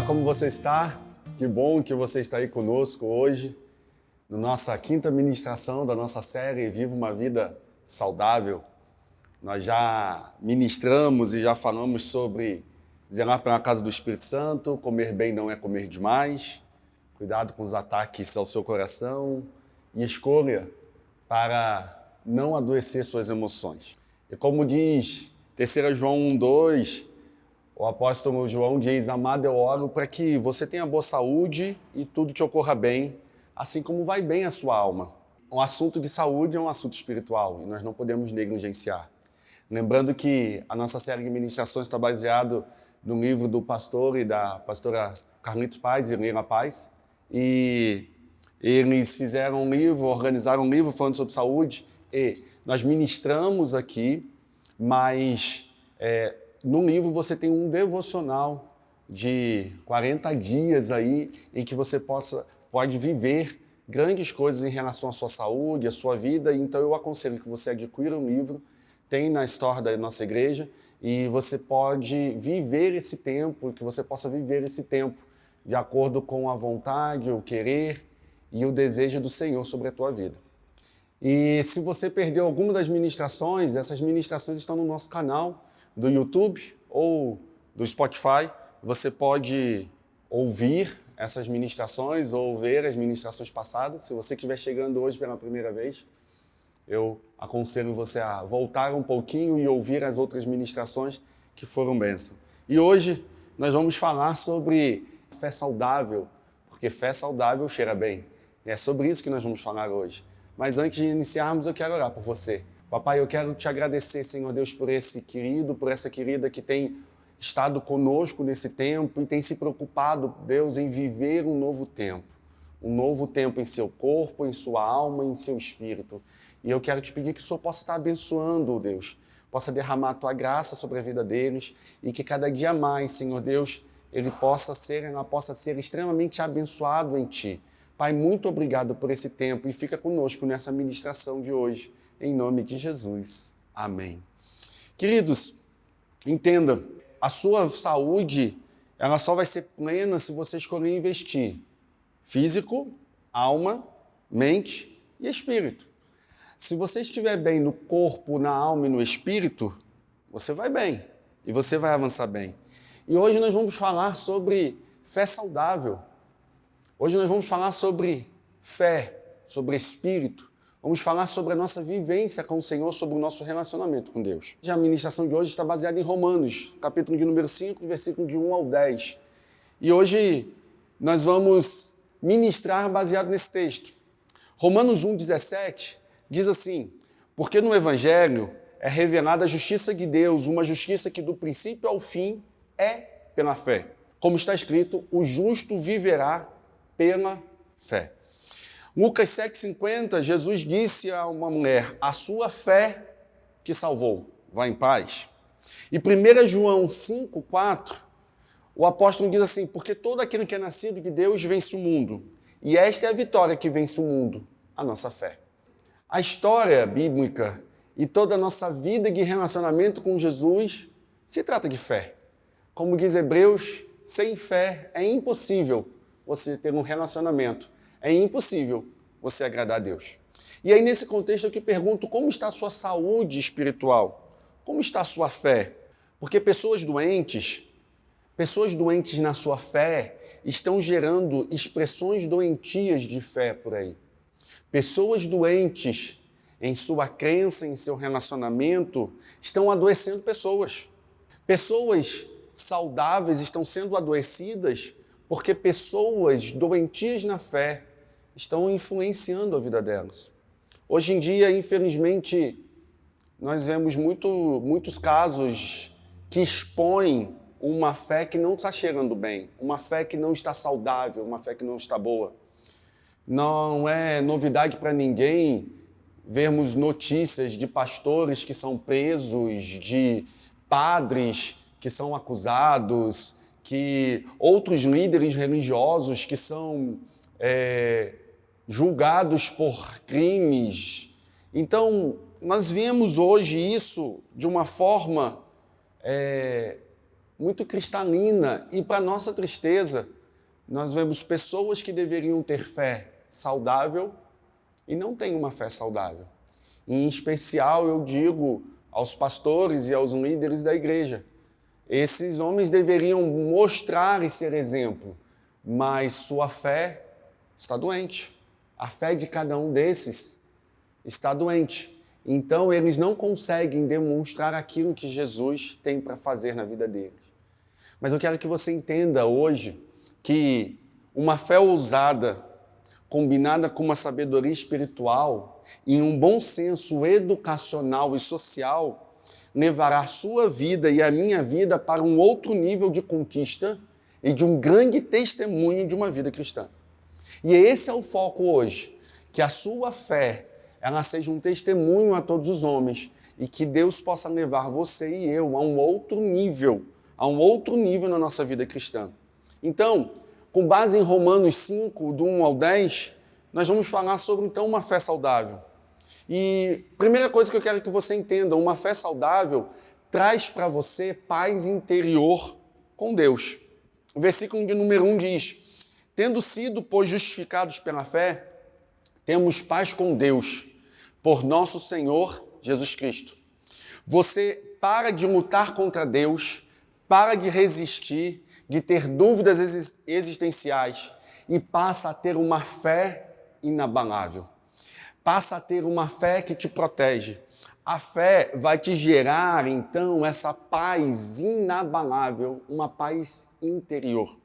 Olá, como você está? Que bom que você está aí conosco hoje, na nossa quinta ministração da nossa série Viva uma Vida Saudável. Nós já ministramos e já falamos sobre zelar pela casa do Espírito Santo, comer bem não é comer demais, cuidado com os ataques ao seu coração e escolha para não adoecer suas emoções. E como diz 3 João 1:2, o apóstolo João diz: amado, eu oro para que você tenha boa saúde e tudo te ocorra bem, assim como vai bem a sua alma. Um assunto de saúde é um assunto espiritual e nós não podemos negligenciar. Lembrando que a nossa série de ministrações está baseado no livro do pastor e da pastora Carlitos Paz e Helena Paz. E eles fizeram um livro, organizaram um livro falando sobre saúde e nós ministramos aqui, mas no livro você tem um devocional de 40 dias aí em que você pode viver grandes coisas em relação à sua saúde, à sua vida. Então eu aconselho que você adquira um livro, tem na store da nossa igreja, e você pode viver esse tempo, que você possa viver esse tempo de acordo com a vontade, o querer e o desejo do Senhor sobre a tua vida. E se você perdeu alguma das ministrações, essas ministrações estão no nosso canal do YouTube ou do Spotify. Você pode ouvir essas ministrações ou ver as ministrações passadas. Se você estiver chegando hoje pela primeira vez, eu aconselho você a voltar um pouquinho e ouvir as outras ministrações que foram bênção. E hoje nós vamos falar sobre fé saudável, porque fé saudável cheira bem. E é sobre isso que nós vamos falar hoje. Mas antes de iniciarmos, eu quero orar por você. Papai, eu quero te agradecer, Senhor Deus, por esse querido, por essa querida que tem estado conosco nesse tempo e tem se preocupado, Deus, em viver um novo tempo. Um novo tempo em seu corpo, em sua alma, em seu espírito. E eu quero te pedir que o Senhor possa estar abençoando, Deus, possa derramar a tua graça sobre a vida deles e que cada dia mais, Senhor Deus, ela possa ser extremamente abençoado em ti. Pai, muito obrigado por esse tempo e fica conosco nessa ministração de hoje, em nome de Jesus. Amém. Queridos, entenda, a sua saúde, ela só vai ser plena se você escolher investir físico, alma, mente e espírito. Se você estiver bem no corpo, na alma e no espírito, você vai bem e você vai avançar bem. E hoje nós vamos falar sobre fé saudável. Hoje nós vamos falar sobre fé, sobre espírito. Vamos falar sobre a nossa vivência com o Senhor, sobre o nosso relacionamento com Deus. A ministração de hoje está baseada em Romanos, capítulo de número 5, versículo de 1 ao 10. E hoje nós vamos ministrar baseado nesse texto. Romanos 1:17 diz assim: porque no Evangelho é revelada a justiça de Deus, uma justiça que do princípio ao fim é pela fé. Como está escrito, o justo viverá pela fé. Lucas 7,50, Jesus disse a uma mulher: a sua fé te salvou, vá em paz. E 1 João 5,4, o apóstolo diz assim: porque todo aquele que é nascido de Deus vence o mundo, e esta é a vitória que vence o mundo, a nossa fé. A história bíblica e toda a nossa vida de relacionamento com Jesus se trata de fé. Como diz Hebreus, sem fé é impossível você ter um relacionamento. É impossível você agradar a Deus. E aí, nesse contexto, eu te pergunto: como está a sua saúde espiritual? Como está a sua fé? Porque pessoas doentes na sua fé estão gerando expressões doentias de fé por aí. Pessoas doentes em sua crença, em seu relacionamento, estão adoecendo pessoas. Pessoas saudáveis estão sendo adoecidas porque pessoas doentias na fé estão influenciando a vida delas. Hoje em dia, infelizmente, nós vemos muitos casos que expõem uma fé que não está cheirando bem, uma fé que não está saudável, uma fé que não está boa. Não é novidade para ninguém vermos notícias de pastores que são presos, de padres que são acusados, que outros líderes religiosos que são julgados por crimes. Então, nós vemos hoje isso de uma forma muito cristalina. E, para nossa tristeza, nós vemos pessoas que deveriam ter fé saudável e não têm uma fé saudável. Em especial, eu digo aos pastores e aos líderes da igreja, esses homens deveriam mostrar e ser exemplo, mas sua fé está doente. A fé de cada um desses está doente. Então, eles não conseguem demonstrar aquilo que Jesus tem para fazer na vida deles. Mas eu quero que você entenda hoje que uma fé ousada, combinada com uma sabedoria espiritual e um bom senso educacional e social, levará a sua vida e a minha vida para um outro nível de conquista e de um grande testemunho de uma vida cristã. E esse é o foco hoje, que a sua fé ela seja um testemunho a todos os homens e que Deus possa levar você e eu a um outro nível na nossa vida cristã. Então, com base em Romanos 5, do 1 ao 10, nós vamos falar sobre, então, uma fé saudável. E primeira coisa que eu quero que você entenda, uma fé saudável traz para você paz interior com Deus. O versículo de número 1 diz, tendo sido, pois, justificados pela fé, temos paz com Deus, por nosso Senhor Jesus Cristo. Você para de lutar contra Deus, para de resistir, de ter dúvidas existenciais e passa a ter uma fé inabalável. Passa a ter uma fé que te protege. A fé vai te gerar, então, essa paz inabalável, uma paz interior.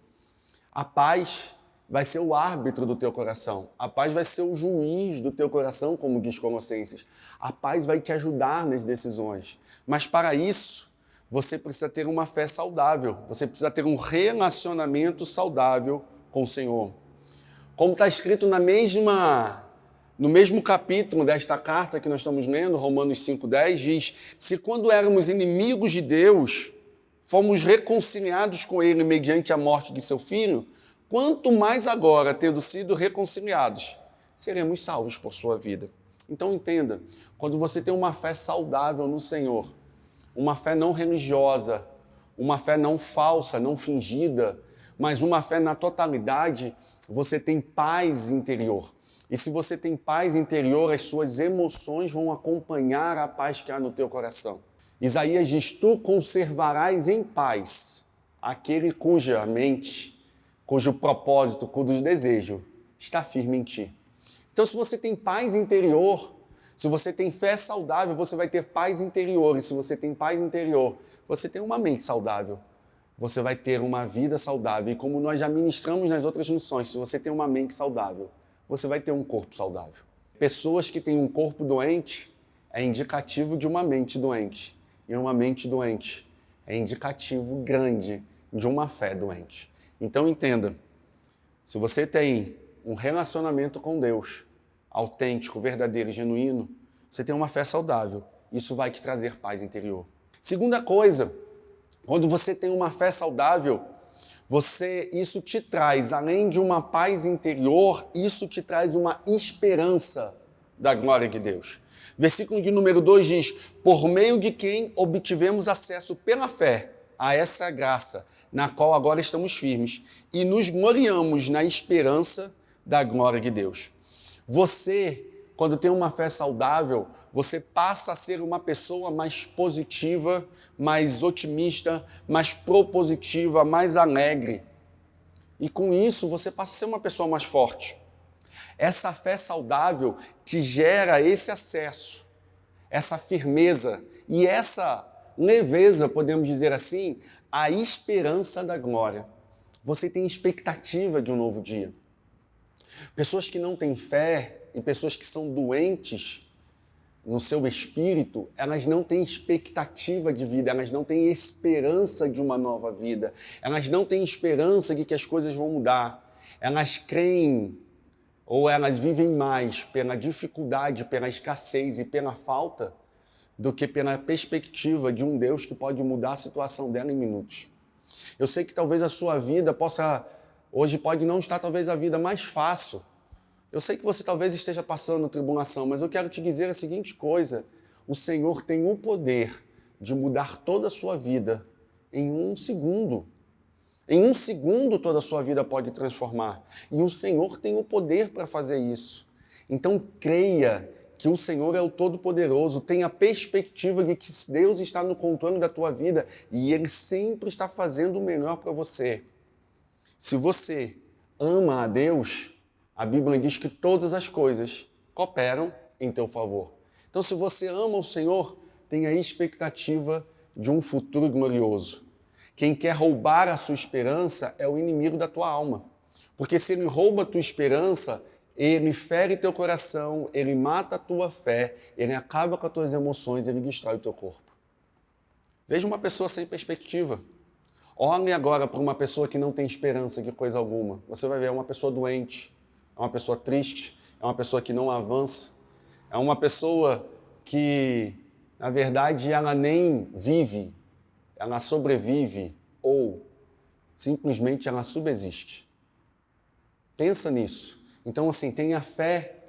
A paz vai ser o árbitro do teu coração. A paz vai ser o juiz do teu coração, como diz Colossenses. A paz vai te ajudar nas decisões. Mas para isso, você precisa ter uma fé saudável. Você precisa ter um relacionamento saudável com o Senhor. Como está escrito no mesmo capítulo desta carta que nós estamos lendo, Romanos 5,10, diz, se quando éramos inimigos de Deus, fomos reconciliados com Ele mediante a morte de seu Filho, quanto mais agora, tendo sido reconciliados, seremos salvos por sua vida. Então entenda, quando você tem uma fé saudável no Senhor, uma fé não religiosa, uma fé não falsa, não fingida, mas uma fé na totalidade, você tem paz interior. E se você tem paz interior, as suas emoções vão acompanhar a paz que há no teu coração. Isaías diz, tu conservarás em paz aquele cuja mente, cujo propósito, cujo desejo está firme em ti. Então, se você tem paz interior, se você tem fé saudável, você vai ter paz interior. E se você tem paz interior, você tem uma mente saudável. Você vai ter uma vida saudável. E como nós já ministramos nas outras lições, se você tem uma mente saudável, você vai ter um corpo saudável. Pessoas que têm um corpo doente é indicativo de uma mente doente. E uma mente doente é indicativo grande de uma fé doente. Então entenda, se você tem um relacionamento com Deus autêntico, verdadeiro e genuíno, você tem uma fé saudável. Isso vai te trazer paz interior. Segunda coisa, quando você tem uma fé saudável, isso te traz, além de uma paz interior, isso te traz uma esperança da glória de Deus. Versículo de número 2 diz, por meio de quem obtivemos acesso pela fé a essa graça, na qual agora estamos firmes, e nos gloriamos na esperança da glória de Deus. Você, quando tem uma fé saudável, você passa a ser uma pessoa mais positiva, mais otimista, mais propositiva, mais alegre. E com isso, você passa a ser uma pessoa mais forte. Essa fé saudável te gera esse acesso, essa firmeza e essa leveza, podemos dizer assim, a esperança da glória. Você tem expectativa de um novo dia. Pessoas que não têm fé e pessoas que são doentes no seu espírito, elas não têm expectativa de vida, elas não têm esperança de uma nova vida, elas não têm esperança de que as coisas vão mudar. Elas creem ou elas vivem mais pela dificuldade, pela escassez e pela falta do que pela perspectiva de um Deus que pode mudar a situação dela em minutos. Eu sei que talvez a sua vida hoje pode não estar talvez a vida mais fácil. Eu sei que você talvez esteja passando tribulação, mas eu quero te dizer a seguinte coisa, o Senhor tem o poder de mudar toda a sua vida em um segundo. Em um segundo toda a sua vida pode transformar. E o Senhor tem o poder para fazer isso. Então creia que o Senhor é o Todo-Poderoso, tenha a perspectiva de que Deus está no controle da tua vida e Ele sempre está fazendo o melhor para você. Se você ama a Deus, a Bíblia diz que todas as coisas cooperam em teu favor. Então, se você ama o Senhor, tenha a expectativa de um futuro glorioso. Quem quer roubar a sua esperança é o inimigo da tua alma. Porque se ele rouba a tua esperança, ele fere teu coração, ele mata a tua fé, ele acaba com as tuas emoções, ele destrói o teu corpo. Veja uma pessoa sem perspectiva. Olhe agora para uma pessoa que não tem esperança de coisa alguma. Você vai ver, é uma pessoa doente, é uma pessoa triste, é uma pessoa que não avança, é uma pessoa que, na verdade, ela nem vive, ela sobrevive ou simplesmente ela subsiste. Pensa nisso. Então, assim, tenha fé,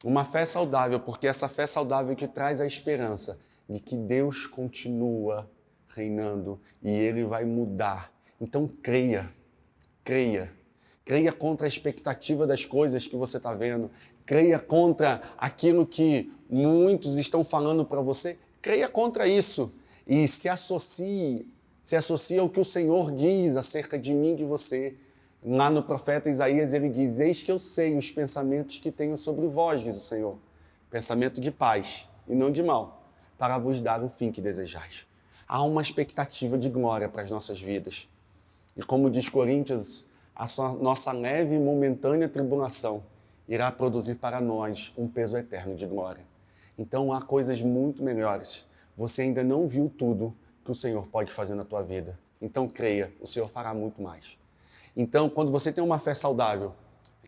uma fé saudável, porque essa fé saudável que traz a esperança de que Deus continua reinando e Ele vai mudar. Então, creia, creia. Creia contra a expectativa das coisas que você está vendo. Creia contra aquilo que muitos estão falando para você. Creia contra isso e se associe ao que o Senhor diz acerca de mim e de você. Lá no profeta Isaías, ele diz: eis que eu sei os pensamentos que tenho sobre vós, diz o Senhor. Pensamento de paz e não de mal, para vos dar o fim que desejais. Há uma expectativa de glória para as nossas vidas. E como diz Coríntios, nossa leve e momentânea tribulação irá produzir para nós um peso eterno de glória. Então há coisas muito melhores. Você ainda não viu tudo que o Senhor pode fazer na tua vida. Então creia, o Senhor fará muito mais. Então, quando você tem uma fé saudável,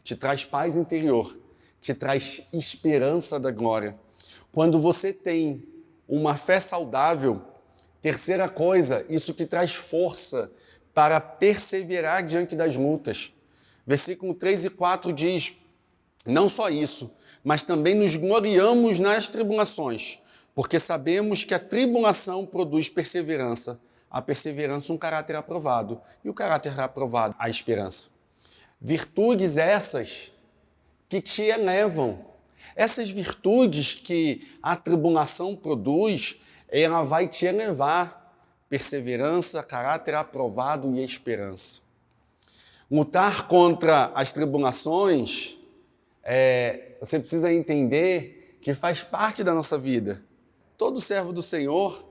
te traz paz interior, te traz esperança da glória. Quando você tem uma fé saudável, terceira coisa, isso te traz força para perseverar diante das lutas. Versículo 3 e 4 diz: não só isso, mas também nos gloriamos nas tribulações, porque sabemos que a tribulação produz perseverança, a perseverança um caráter aprovado, e o caráter aprovado a esperança. Virtudes essas que te elevam. Essas virtudes que a tribulação produz, ela vai te elevar. Perseverança, caráter aprovado e esperança. Lutar contra as tribulações, você precisa entender que faz parte da nossa vida. Todo servo do Senhor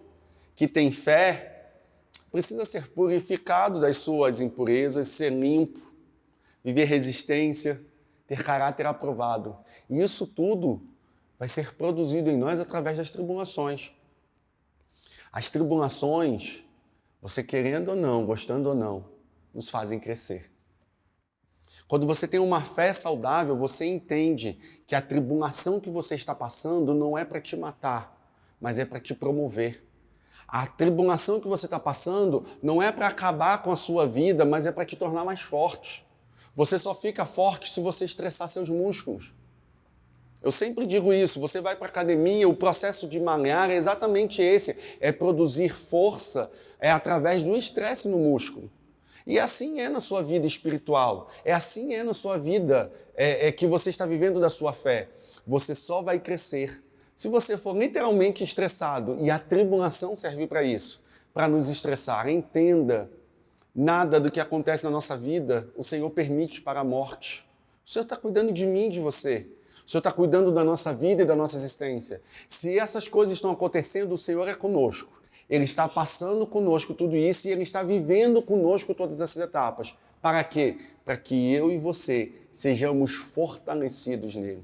que tem fé precisa ser purificado das suas impurezas, ser limpo, viver resistência, ter caráter aprovado. E isso tudo vai ser produzido em nós através das tribulações. As tribulações, você querendo ou não, gostando ou não, nos fazem crescer. Quando você tem uma fé saudável, você entende que a tribulação que você está passando não é para te matar, mas é para te promover. A tribulação que você está passando não é para acabar com a sua vida, mas é para te tornar mais forte. Você só fica forte se você estressar seus músculos. Eu sempre digo isso, você vai para a academia, o processo de malhar é exatamente esse, é produzir força, é através do estresse no músculo. E assim é na sua vida espiritual, assim é na sua vida que você está vivendo da sua fé. Você só vai crescer se você for literalmente estressado, e a tribulação serve para isso, para nos estressar. Entenda, nada do que acontece na nossa vida o Senhor permite para a morte. O Senhor está cuidando de mim e de você. O Senhor está cuidando da nossa vida e da nossa existência. Se essas coisas estão acontecendo, o Senhor é conosco. Ele está passando conosco tudo isso e Ele está vivendo conosco todas essas etapas. Para quê? Para que eu e você sejamos fortalecidos nele.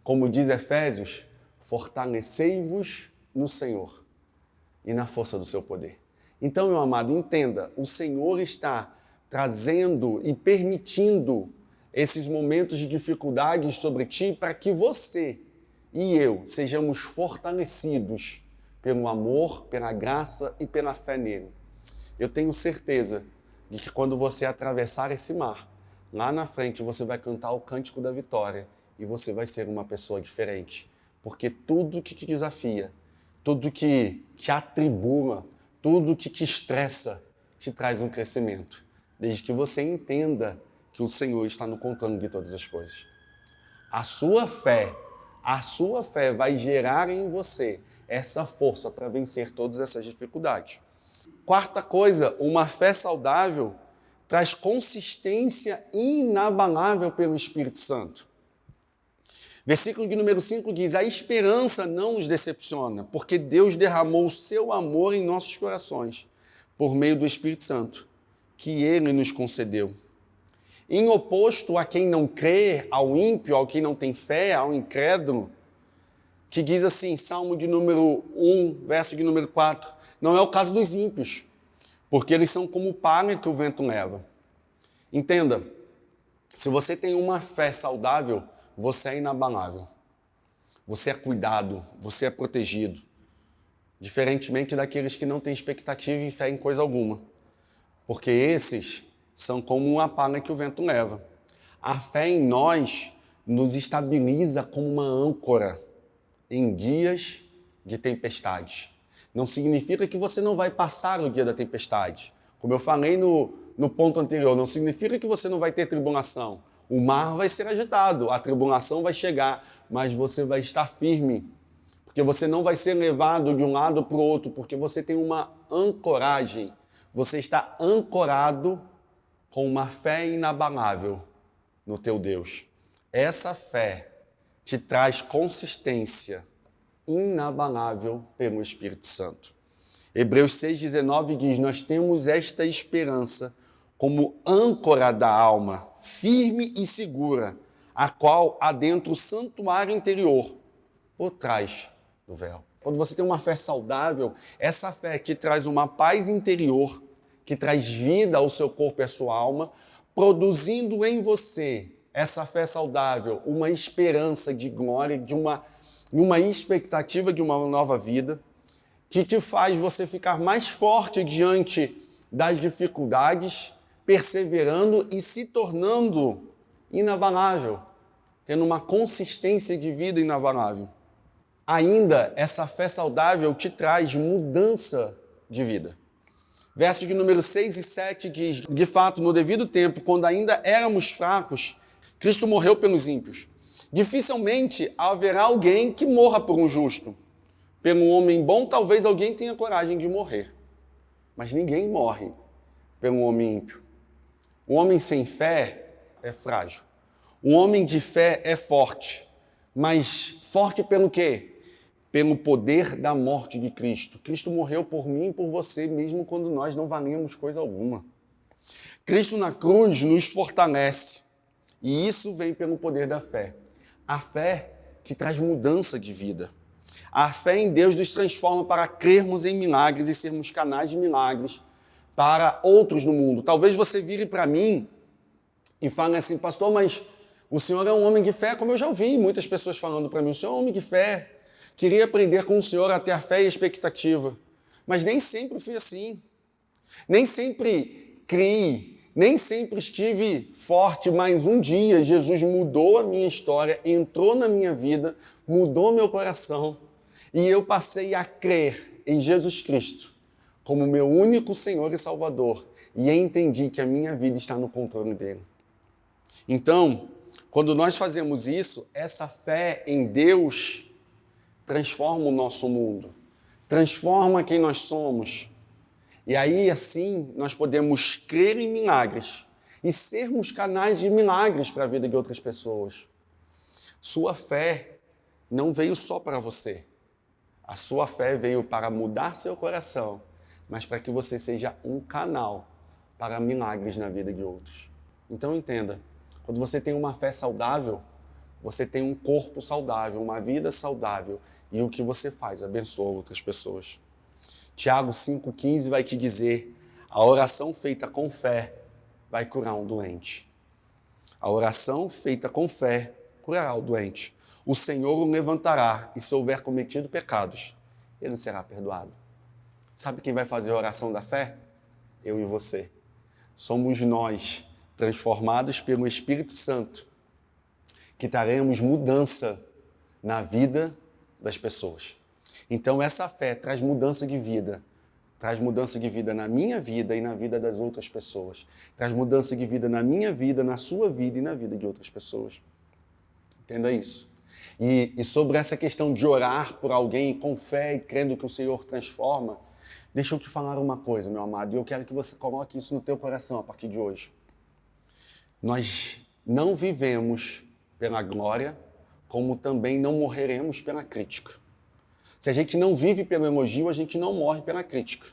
Como diz Efésios, fortalecei-vos no Senhor e na força do seu poder. Então, meu amado, entenda, o Senhor está trazendo e permitindo esses momentos de dificuldades sobre ti para que você e eu sejamos fortalecidos pelo amor, pela graça e pela fé nele. Eu tenho certeza de que quando você atravessar esse mar, lá na frente você vai cantar o cântico da vitória e você vai ser uma pessoa diferente. Porque tudo que te desafia, tudo que te atribula, Tudo que te estressa te traz um crescimento, desde que você entenda que o Senhor está no controle de todas as coisas. A sua fé vai gerar em você essa força para vencer todas essas dificuldades. Quarta coisa, uma fé saudável traz consistência inabalável pelo Espírito Santo. Versículo de número 5 diz: a esperança não nos decepciona, porque Deus derramou o seu amor em nossos corações, por meio do Espírito Santo, que Ele nos concedeu. Em oposto a quem não crê, ao ímpio, ao quem não tem fé, ao incrédulo, que diz assim, Salmo de número 1, verso de número 4, não é o caso dos ímpios, porque eles são como palha que o vento leva. Entenda, se você tem uma fé saudável, você é inabalável, você é cuidado, você é protegido, diferentemente daqueles que não têm expectativa e fé em coisa alguma, porque esses são como uma palha que o vento leva. A fé em nós nos estabiliza como uma âncora em dias de tempestade. Não significa que você não vai passar o dia da tempestade. Como eu falei no ponto anterior, não significa que você não vai ter tribulação. O mar vai ser agitado, a tribulação vai chegar, mas você vai estar firme, porque você não vai ser levado de um lado para o outro, porque você tem uma ancoragem. Você está ancorado com uma fé inabalável no teu Deus. Essa fé te traz consistência inabalável pelo Espírito Santo. Hebreus 6,19 diz: nós temos esta esperança como âncora da alma, firme e segura, a qual adentra o santuário interior, por trás do véu. Quando você tem uma fé saudável, essa fé que traz uma paz interior, que traz vida ao seu corpo e à sua alma, produzindo em você, essa fé saudável, uma esperança de glória, de uma expectativa de uma nova vida, que te faz você ficar mais forte diante das dificuldades, perseverando e se tornando inabalável, tendo uma consistência de vida inabalável. Ainda, essa fé saudável te traz mudança de vida. Versos de número 6 e 7 diz: de fato, no devido tempo, quando ainda éramos fracos, Cristo morreu pelos ímpios. Dificilmente haverá alguém que morra por um justo. Pelo homem bom, talvez alguém tenha coragem de morrer. Mas ninguém morre pelo homem ímpio. O homem sem fé é frágil. O homem de fé é forte. Mas forte pelo quê? Pelo poder da morte de Cristo. Cristo morreu por mim e por você, mesmo quando nós não valíamos coisa alguma. Cristo na cruz nos fortalece. E isso vem pelo poder da fé. A fé que traz mudança de vida. A fé em Deus nos transforma para crermos em milagres e sermos canais de milagres para outros no mundo. Talvez você vire para mim e fale assim: pastor, mas o senhor é um homem de fé, como eu já ouvi muitas pessoas falando para mim. O senhor é um homem de fé. Queria aprender com o senhor a ter a fé e a expectativa. Mas nem sempre fui assim. Nem sempre criei. Nem sempre estive forte, mas um dia Jesus mudou a minha história, entrou na minha vida, mudou meu coração e eu passei a crer em Jesus Cristo como meu único Senhor e Salvador e entendi que a minha vida está no controle dele. Então, quando nós fazemos isso, essa fé em Deus transforma o nosso mundo, transforma quem nós somos. E aí, assim, nós podemos crer em milagres e sermos canais de milagres para a vida de outras pessoas. Sua fé não veio só para você. A sua fé veio para mudar seu coração, mas para que você seja um canal para milagres na vida de outros. Então, entenda, quando você tem uma fé saudável, você tem um corpo saudável, uma vida saudável, e o que você faz abençoa outras pessoas. Tiago 5,15 vai te dizer: a oração feita com fé vai curar um doente. A oração feita com fé curará o doente. O Senhor o levantará e se houver cometido pecados, ele será perdoado. Sabe quem vai fazer a oração da fé? Eu e você. Somos nós, transformados pelo Espírito Santo, que traremos mudança na vida das pessoas. Então, essa fé traz mudança de vida traz mudança de vida na minha vida e na vida das outras pessoas. Traz mudança de vida na minha vida, na sua vida e na vida de outras pessoas. Entenda isso. E sobre essa questão de orar por alguém com fé e crendo que o Senhor transforma, deixa eu te falar uma coisa, meu amado, e eu quero que você coloque isso no teu coração a partir de hoje. Nós não vivemos pela glória, como também não morreremos pela crítica. Se a gente não vive pelo elogio, a gente não morre pela crítica.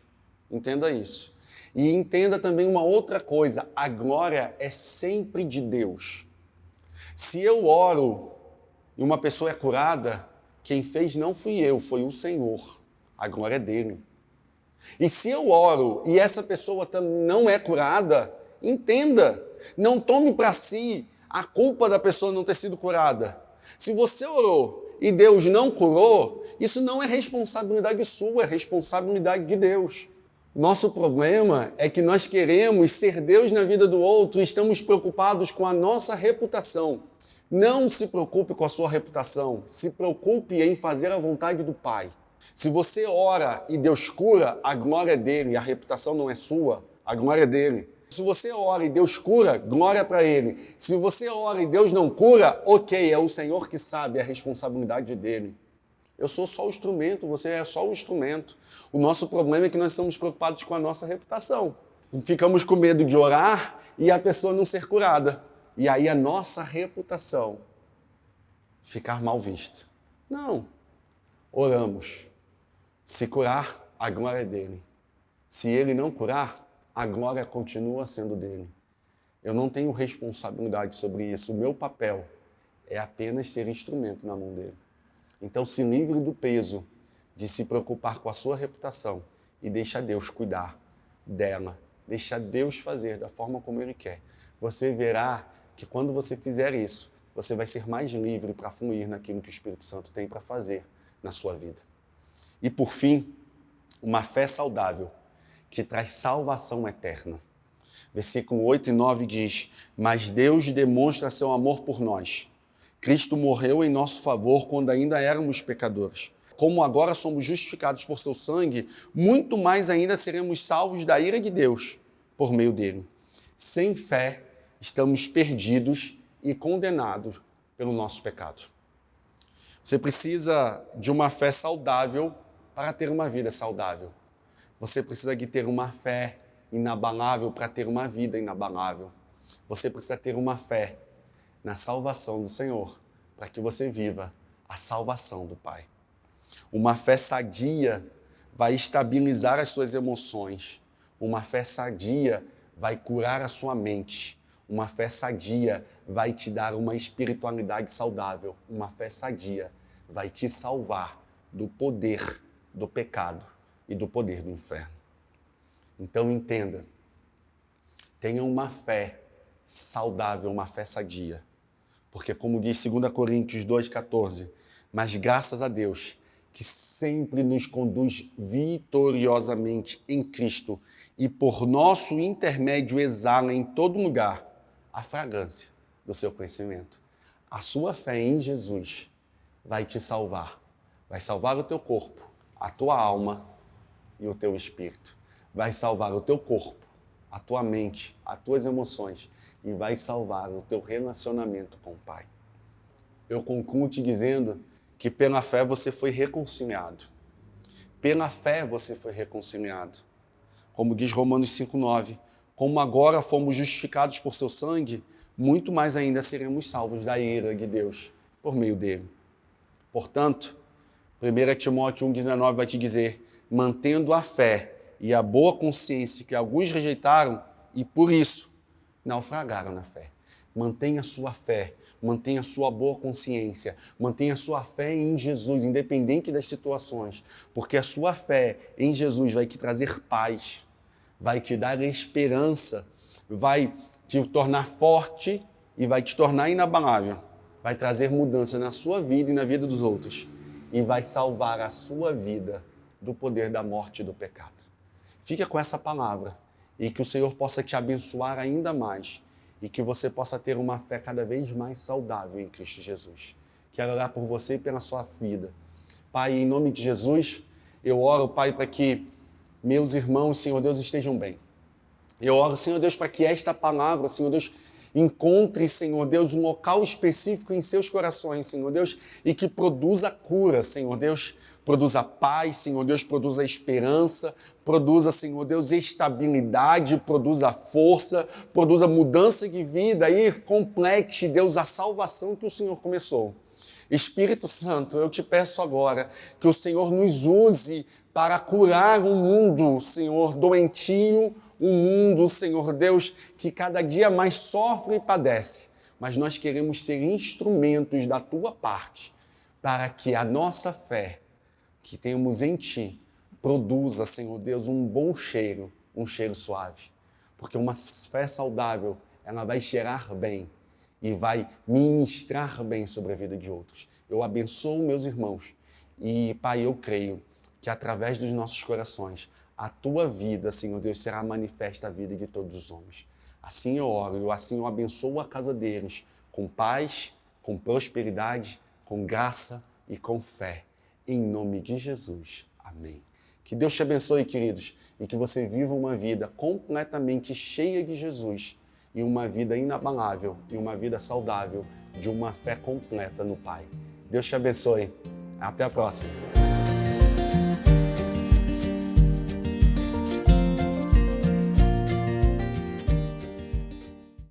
Entenda isso. E entenda também uma outra coisa, a glória é sempre de Deus. Se eu oro e uma pessoa é curada, quem fez não fui eu, foi o Senhor. A glória é dele. E se eu oro e essa pessoa não é curada, entenda, não tome para si a culpa da pessoa não ter sido curada. Se você orou e Deus não curou, isso não é responsabilidade sua, é responsabilidade de Deus. Nosso problema é que nós queremos ser Deus na vida do outro e estamos preocupados com a nossa reputação. Não se preocupe com a sua reputação, se preocupe em fazer a vontade do Pai. Se você ora e Deus cura, a glória é dele, a reputação não é sua, a glória é dele. Se você ora e Deus cura, glória para ele. Se você ora e Deus não cura, ok, é o Senhor que sabe, é a responsabilidade dele. Eu sou só o instrumento, você é só o instrumento. O nosso problema é que nós estamos preocupados com a nossa reputação. Ficamos com medo de orar e a pessoa não ser curada. E aí a nossa reputação ficar mal vista. Não. Oramos. Se curar, a glória é dele. Se ele não curar, a glória continua sendo dele. Eu não tenho responsabilidade sobre isso. O meu papel é apenas ser instrumento na mão dele. Então se livre do peso de se preocupar com a sua reputação e deixa Deus cuidar dela. Deixa Deus fazer da forma como ele quer. Você verá que quando você fizer isso, você vai ser mais livre para fluir naquilo que o Espírito Santo tem para fazer na sua vida. E por fim, uma fé saudável que traz salvação eterna. Versículo 8 e 9 diz: mas Deus demonstra seu amor por nós. Cristo morreu em nosso favor quando ainda éramos pecadores. Como agora somos justificados por seu sangue, muito mais ainda seremos salvos da ira de Deus por meio dele. Sem fé, estamos perdidos e condenados pelo nosso pecado. Você precisa de uma fé saudável para ter uma vida saudável. Você precisa de ter uma fé inabalável para ter uma vida inabalável. Você precisa ter uma fé na salvação do Senhor para que você viva a salvação do Pai. Uma fé sadia vai estabilizar as suas emoções. Uma fé sadia vai curar a sua mente. Uma fé sadia vai te dar uma espiritualidade saudável. Uma fé sadia vai te salvar do poder do pecado e do poder do inferno. Então entenda, tenha uma fé saudável, uma fé sadia. Porque como diz 2 Coríntios 2,14, mas graças a Deus, que sempre nos conduz vitoriosamente em Cristo e por nosso intermédio exala em todo lugar a fragrância do seu conhecimento. A sua fé em Jesus vai te salvar. Vai salvar o teu corpo, a tua alma e o teu espírito. Vai salvar o teu corpo, a tua mente, as tuas emoções e vai salvar o teu relacionamento com o Pai. Eu concluo te dizendo que pela fé você foi reconciliado. Pela fé você foi reconciliado. Como diz Romanos 5,9, como agora fomos justificados por seu sangue, muito mais ainda seremos salvos da ira de Deus por meio dele. Portanto, 1 Timóteo 1,19 vai te dizer, mantendo a fé e a boa consciência que alguns rejeitaram e por isso naufragaram na fé. Mantenha a sua fé, mantenha a sua boa consciência, mantenha a sua fé em Jesus, independente das situações, porque a sua fé em Jesus vai te trazer paz, vai te dar esperança, vai te tornar forte e vai te tornar inabalável, vai trazer mudança na sua vida e na vida dos outros e vai salvar a sua vida do poder da morte e do pecado. Fica com essa palavra e que o Senhor possa te abençoar ainda mais e que você possa ter uma fé cada vez mais saudável em Cristo Jesus. Quero orar por você e pela sua vida. Pai, em nome de Jesus, eu oro, Pai, para que meus irmãos, Senhor Deus, estejam bem. Eu oro, Senhor Deus, para que esta palavra, Senhor Deus, encontre, Senhor Deus, um local específico em seus corações, Senhor Deus, e que produza cura, Senhor Deus, produza paz, Senhor Deus, produza esperança, produza, Senhor Deus, estabilidade, produza força, produza mudança de vida e complete, Deus, a salvação que o Senhor começou. Espírito Santo, eu te peço agora que o Senhor nos use para curar um mundo, Senhor, doentio, um mundo, Senhor Deus, que cada dia mais sofre e padece. Mas nós queremos ser instrumentos da Tua parte para que a nossa fé que temos em Ti produza, Senhor Deus, um bom cheiro, um cheiro suave. Porque uma fé saudável, ela vai cheirar bem e vai ministrar bem sobre a vida de outros. Eu abençoo meus irmãos e, Pai, eu creio que através dos nossos corações, a Tua vida, Senhor Deus, será manifesta a vida de todos os homens. Assim eu oro, assim eu abençoo a casa deles, com paz, com prosperidade, com graça e com fé. Em nome de Jesus. Amém. Que Deus te abençoe, queridos, e que você viva uma vida completamente cheia de Jesus e uma vida inabalável e uma vida saudável de uma fé completa no Pai. Deus te abençoe. Até a próxima.